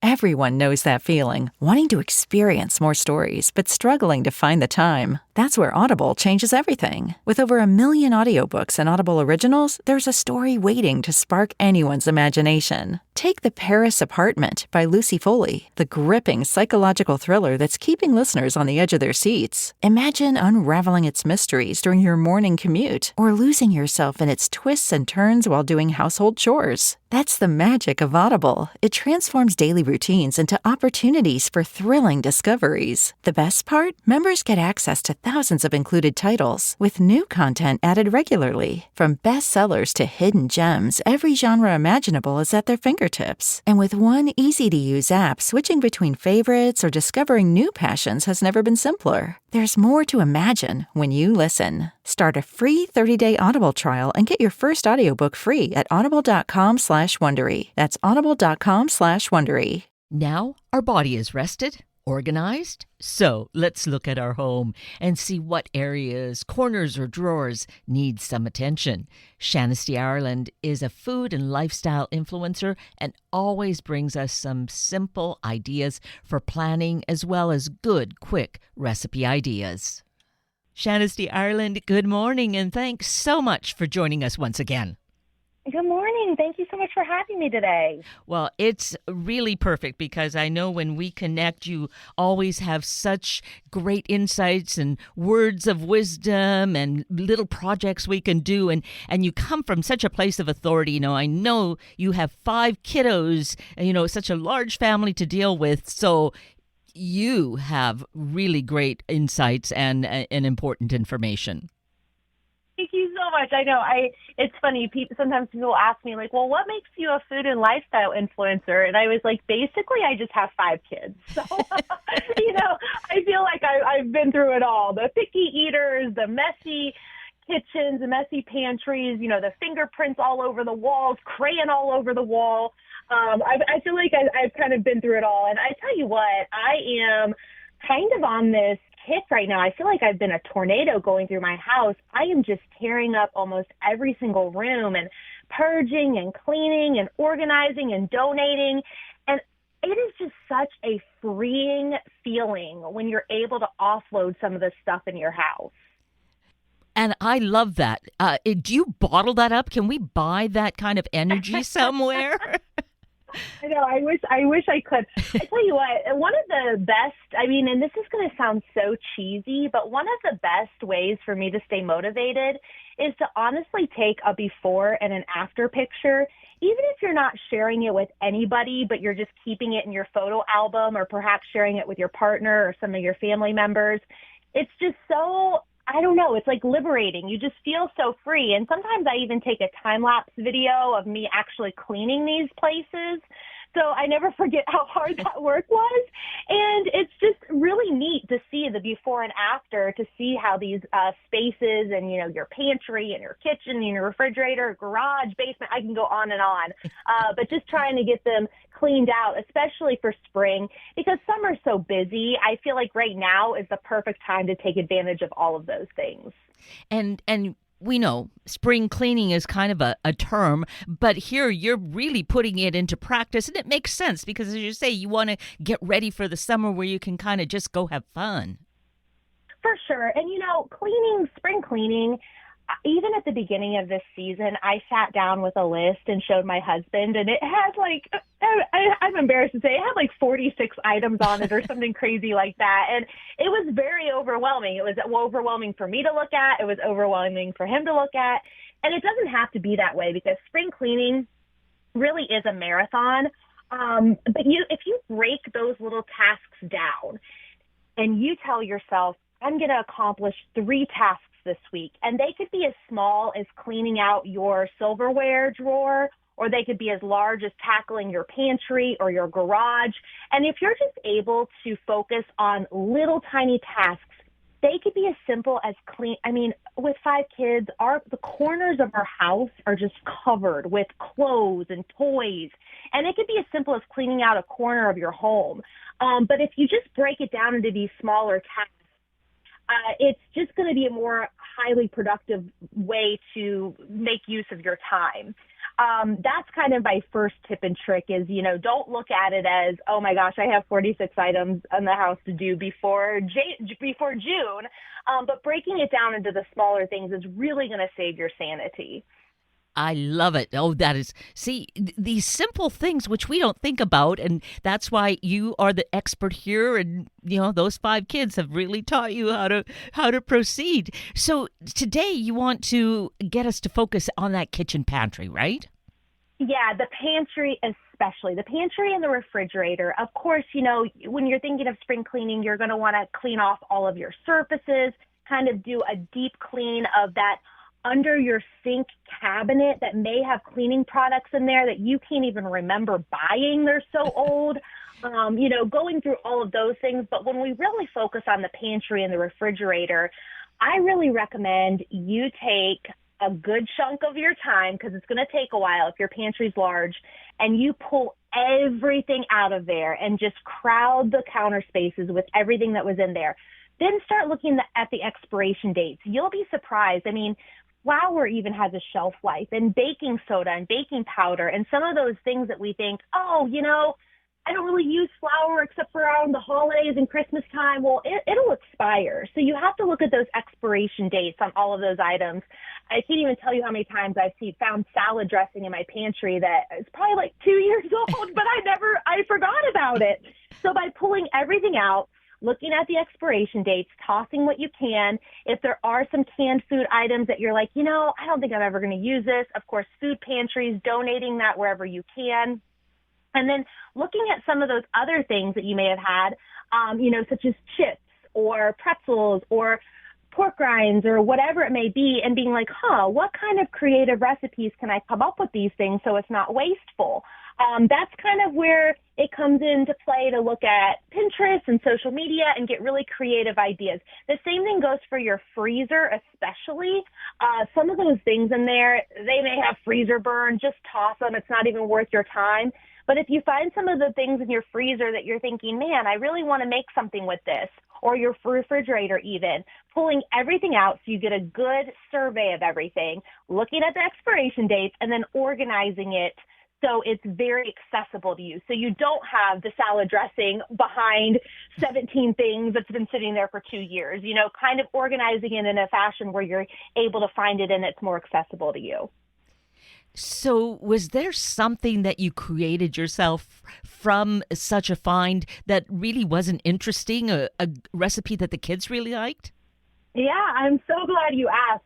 Everyone knows that feeling, wanting to experience more stories, but struggling to find the time. That's where Audible changes everything. With over 1 million audiobooks and Audible originals, there's a story waiting to spark anyone's imagination. Take The Paris Apartment by Lucy Foley, the gripping psychological thriller that's keeping listeners on the edge of their seats. Imagine unraveling its mysteries during your morning commute, or losing yourself in its twists and turns while doing household chores. That's the magic of Audible. It transforms daily routines into opportunities for thrilling discoveries. The best part? Members get access to thousands of included titles, with new content added regularly. From bestsellers to hidden gems, every genre imaginable is at their fingertips. And with one easy-to-use app, switching between favorites or discovering new passions has never been simpler. There's more to imagine when you listen. Start a free 30-day Audible trial and get your first audiobook free at audible.com/Wondery. That's audible.com/Wondery. Now our body is rested, organized. So let's look at our home and see what areas, corners, or drawers need some attention. Shanisty Ireland is a food and lifestyle influencer and always brings us some simple ideas for planning as well as good, quick recipe ideas. Shanisty Ireland, good morning, and thanks so much for joining us once again. Good morning. Thank you so much for having me today. Well, it's really perfect because I know when we connect, you always have such great insights and words of wisdom and little projects we can do. And you come from such a place of authority. I know you have 5 kiddos, such a large family to deal with. So you have really great insights and important information. Thank you so much. I know. It's funny. Sometimes people ask me, like, well, what makes you a food and lifestyle influencer? And I was like, basically, I just have 5 kids. So, I feel like I've been through it all. The picky eaters, the messy kitchens, the messy pantries, the fingerprints all over the walls, crayon all over the wall. I feel like I've kind of been through it all. And I tell you what, I am kind of on this kick right now. I feel like I've been a tornado going through my house. I am just tearing up almost every single room and purging and cleaning and organizing and donating. And it is just such a freeing feeling when you're able to offload some of the stuff in your house. And I love that. Do you bottle that up? Can we buy that kind of energy somewhere? I know. I wish I could. I tell you what, one of the best, and this is going to sound so cheesy, but one of the best ways for me to stay motivated is to honestly take a before and an after picture, even if you're not sharing it with anybody, but you're just keeping it in your photo album or perhaps sharing it with your partner or some of your family members. It's just so, I don't know, it's like liberating. You just feel so free. And sometimes I even take a time-lapse video of me actually cleaning these places. So I never forget how hard that work was. And it's just really neat to see the before and after, to see how these spaces and, your pantry and your kitchen and your refrigerator, garage, basement, I can go on and on. But just trying to get them cleaned out, especially for spring, because summer's so busy. I feel like right now is the perfect time to take advantage of all of those things. And we know spring cleaning is kind of a term, but here you're really putting it into practice, and it makes sense because, as you say, you want to get ready for the summer where you can kind of just go have fun. For sure. And, spring cleaning, even at the beginning of this season, I sat down with a list and showed my husband, and it had I'm embarrassed to say, it had 46 items on it or something crazy like that. And it was very overwhelming. It was overwhelming for me to look at. It was overwhelming for him to look at. And it doesn't have to be that way because spring cleaning really is a marathon. But if you break those little tasks down and you tell yourself, I'm going to accomplish 3 tasks this week, and they could be as small as cleaning out your silverware drawer, or they could be as large as tackling your pantry or your garage. And if you're just able to focus on little tiny tasks, they could be as simple as with 5 kids, the corners of our house are just covered with clothes and toys. And it could be as simple as cleaning out a corner of your home. But if you just break it down into these smaller tasks, it's just going to be a more highly productive way to make use of your time. That's kind of my first tip and trick is, don't look at it as, oh my gosh, I have 46 items in the house to do before June. But breaking it down into the smaller things is really going to save your sanity. I love it. Oh, that is, see, these simple things which we don't think about. And that's why you are the expert here. And, those 5 kids have really taught you how to proceed. So today you want to get us to focus on that kitchen pantry, right? Yeah, the pantry especially. The pantry and the refrigerator. Of course, when you're thinking of spring cleaning, you're going to want to clean off all of your surfaces, kind of do a deep clean of that under your sink cabinet that may have cleaning products in there that you can't even remember buying. They're so old. Going through all of those things. But when we really focus on the pantry and the refrigerator, I really recommend you take a good chunk of your time, because it's going to take a while if your pantry's large, and you pull everything out of there and just crowd the counter spaces with everything that was in there. Then start looking at the expiration dates. You'll be surprised. I mean, flour even has a shelf life, and baking soda and baking powder and some of those things that we think, I don't really use flour except for around the holidays and Christmas time. Well, it'll expire. So you have to look at those expiration dates on all of those items. I can't even tell you how many times I've found salad dressing in my pantry that is probably like 2 years old, but I forgot about it. So by pulling everything out, looking at the expiration dates, tossing what you can. If there are some canned food items that you're like, I don't think I'm ever going to use this. Of course, food pantries, donating that wherever you can. And then looking at some of those other things that you may have had, such as chips or pretzels or pork rinds or whatever it may be, and being like, what kind of creative recipes can I come up with these things so it's not wasteful? That's kind of where it comes into play to look at Pinterest and social media and get really creative ideas. The same thing goes for your freezer, especially. Some of those things in there, they may have freezer burn. Just toss them. It's not even worth your time. But if you find some of the things in your freezer that you're thinking, man, I really want to make something with this, or your refrigerator even, pulling everything out so you get a good survey of everything, looking at the expiration dates, and then organizing it so it's very accessible to you. So you don't have the salad dressing behind 17 things that's been sitting there for 2 years, kind of organizing it in a fashion where you're able to find it and it's more accessible to you. So was there something that you created yourself from such a find that really wasn't interesting, a recipe that the kids really liked? Yeah, I'm so glad you asked.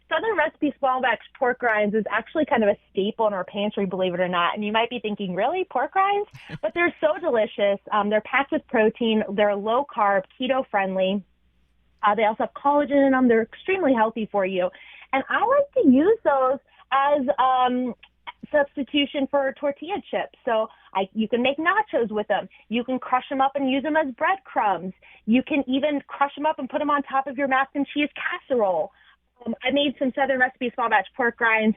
Southern Recipe small batch pork rinds is actually kind of a staple in our pantry, believe it or not. And you might be thinking, really, pork rinds? But they're so delicious. They're packed with protein. They're low carb, keto friendly. They also have collagen in them. They're extremely healthy for you. And I like to use those as substitution for tortilla chips. So you can make nachos with them. You can crush them up and use them as breadcrumbs. You can even crush them up and put them on top of your mac and cheese casserole. I made some Southern Recipe small batch pork rinds,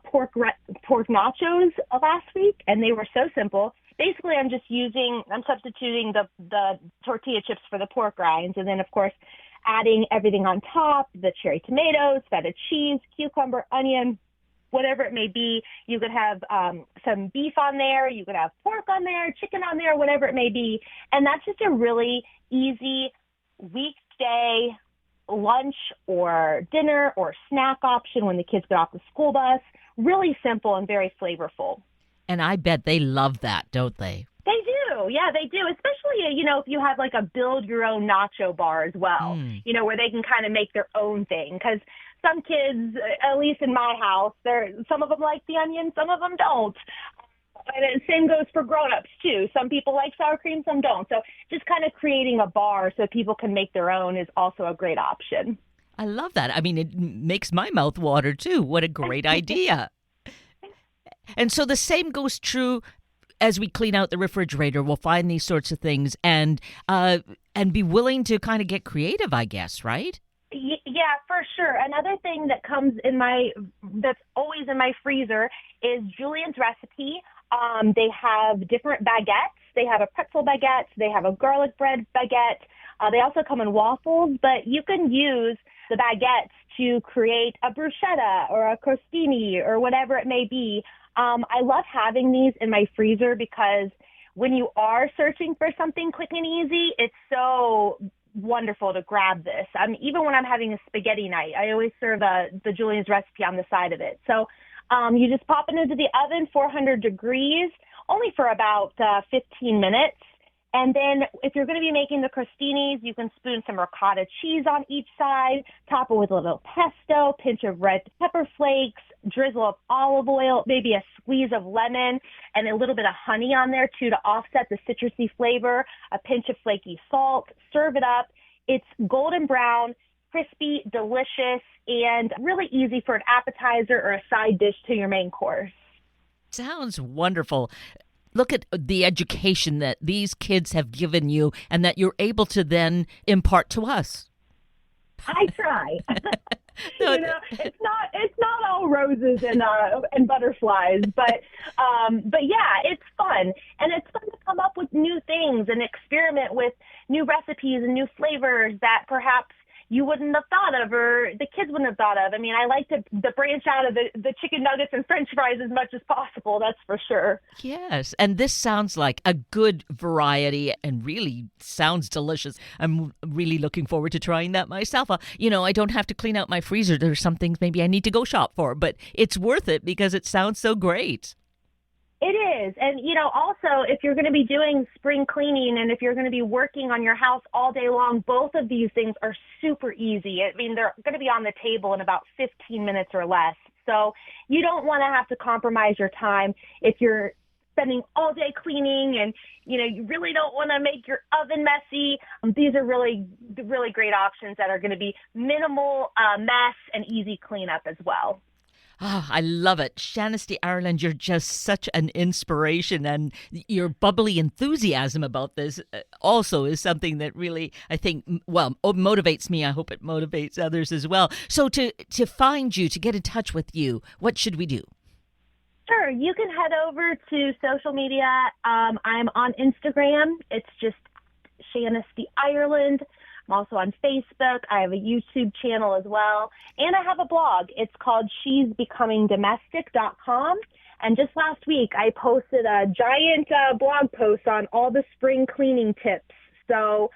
pork nachos last week, and they were so simple. Basically, I'm substituting the tortilla chips for the pork rinds, and then, of course, adding everything on top, the cherry tomatoes, feta cheese, cucumber, onion, whatever it may be. You could have some beef on there. You could have pork on there, chicken on there, whatever it may be. And that's just a really easy weekday lunch or dinner or snack option when the kids get off the school bus. Really simple and very flavorful. And I bet they love that, don't they? They do. Yeah, they do. Especially, if you have like a build your own nacho bar as well, where they can kind of make their own thing. Because some kids, at least in my house, some of them like the onion, some of them don't. And the same goes for grown-ups, too. Some people like sour cream, some don't. So just kind of creating a bar so people can make their own is also a great option. I love that. I mean, it makes my mouth water, too. What a great idea. And so the same goes true as we clean out the refrigerator. We'll find these sorts of things and be willing to kind of get creative, I guess, right? Yeah, for sure. Another thing that that's always in my freezer is Julian's Recipe. They have different baguettes. They have a pretzel baguette. They have a garlic bread baguette. They also come in waffles, but you can use the baguettes to create a bruschetta or a crostini or whatever it may be. I love having these in my freezer because when you are searching for something quick and easy, it's so wonderful to grab this. Even when I'm having a spaghetti night, I always serve the Julian's recipe on the side of it. So you just pop it into the oven, 400 degrees, only for about 15 minutes. And then if you're going to be making the crostinis, you can spoon some ricotta cheese on each side, top it with a little pesto, pinch of red pepper flakes, drizzle of olive oil, maybe a squeeze of lemon, and a little bit of honey on there too to offset the citrusy flavor, a pinch of flaky salt. Serve it up. It's golden brown, crispy, delicious, and really easy for an appetizer or a side dish to your main course. Sounds wonderful. Look at the education that these kids have given you and that you're able to then impart to us. I try. It's not all roses and butterflies, but yeah, it's fun, and it's fun to come up with new things and experiment with new recipes and new flavors that perhaps you wouldn't have thought of, or the kids wouldn't have thought of. I mean, I like to branch out of the chicken nuggets and French fries as much as possible, that's for sure. Yes, and this sounds like a good variety and really sounds delicious. I'm really looking forward to trying that myself. I don't have to clean out my freezer. There's some things maybe I need to go shop for, but it's worth it because it sounds so great. It is. And, also, if you're going to be doing spring cleaning and if you're going to be working on your house all day long, both of these things are super easy. I mean, they're going to be on the table in about 15 minutes or less. So you don't want to have to compromise your time if you're spending all day cleaning and, you really don't want to make your oven messy. These are really, really great options that are going to be minimal mess and easy cleanup as well. Oh, I love it. Shanisty Ireland, you're just such an inspiration, and your bubbly enthusiasm about this also is something that really, I think, motivates me. I hope it motivates others as well. So to find you, to get in touch with you, what should we do? Sure. You can head over to social media. I'm on Instagram. It's just Shanisty Ireland. I'm also on Facebook. I have a YouTube channel as well. And I have a blog. It's called she'sbecomingdomestic.com. And just last week, I posted a giant blog post on all the spring cleaning tips. So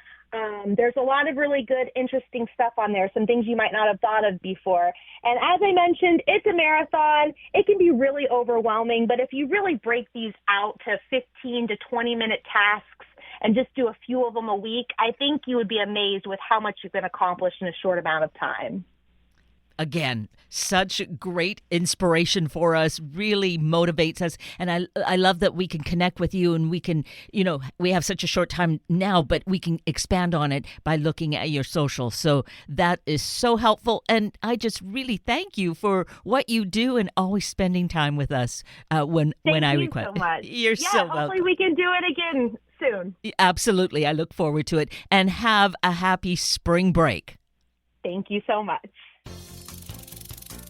there's a lot of really good, interesting stuff on there, some things you might not have thought of before. And as I mentioned, it's a marathon. It can be really overwhelming, but if you really break these out to 15 to 20-minute tasks and just do a few of them a week, I think you would be amazed with how much you can accomplish in a short amount of time. Again, such great inspiration for us, really motivates us. And I love that we can connect with you and we can, we have such a short time now, but we can expand on it by looking at your socials. So that is so helpful. And I just really thank you for what you do and always spending time with us when I request. Thank you so much. You're so welcome. Hopefully we can do it again soon. Absolutely. I look forward to it. And have a happy spring break. Thank you so much.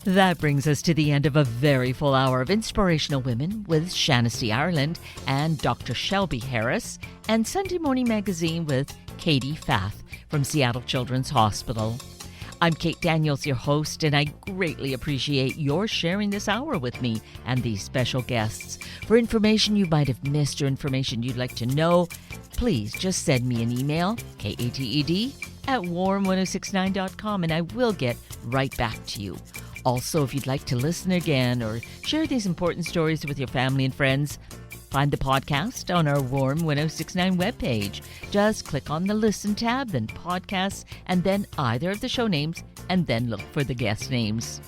That brings us to the end of a very full hour of Inspirational Women with Shanisty Ireland and Dr. Shelby Harris, and Sunday Morning Magazine with Katie Fath from Seattle Children's Hospital. I'm Kate Daniels, your host, and I greatly appreciate your sharing this hour with me and these special guests. For information you might have missed or information you'd like to know, please just send me an email, kated@warm1069.com, and I will get right back to you. Also, if you'd like to listen again or share these important stories with your family and friends, find the podcast on our Warm 1069 webpage. Just click on the Listen tab, then Podcasts, and then either of the show names, and then look for the guest names.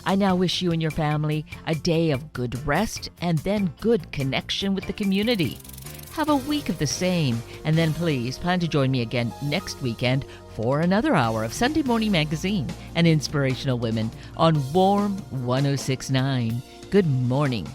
I now wish you and your family a day of good rest and then good connection with the community. Have a week of the same, and then please plan to join me again next weekend for another hour of Sunday Morning Magazine and Inspirational Women on Warm 1069. Good morning.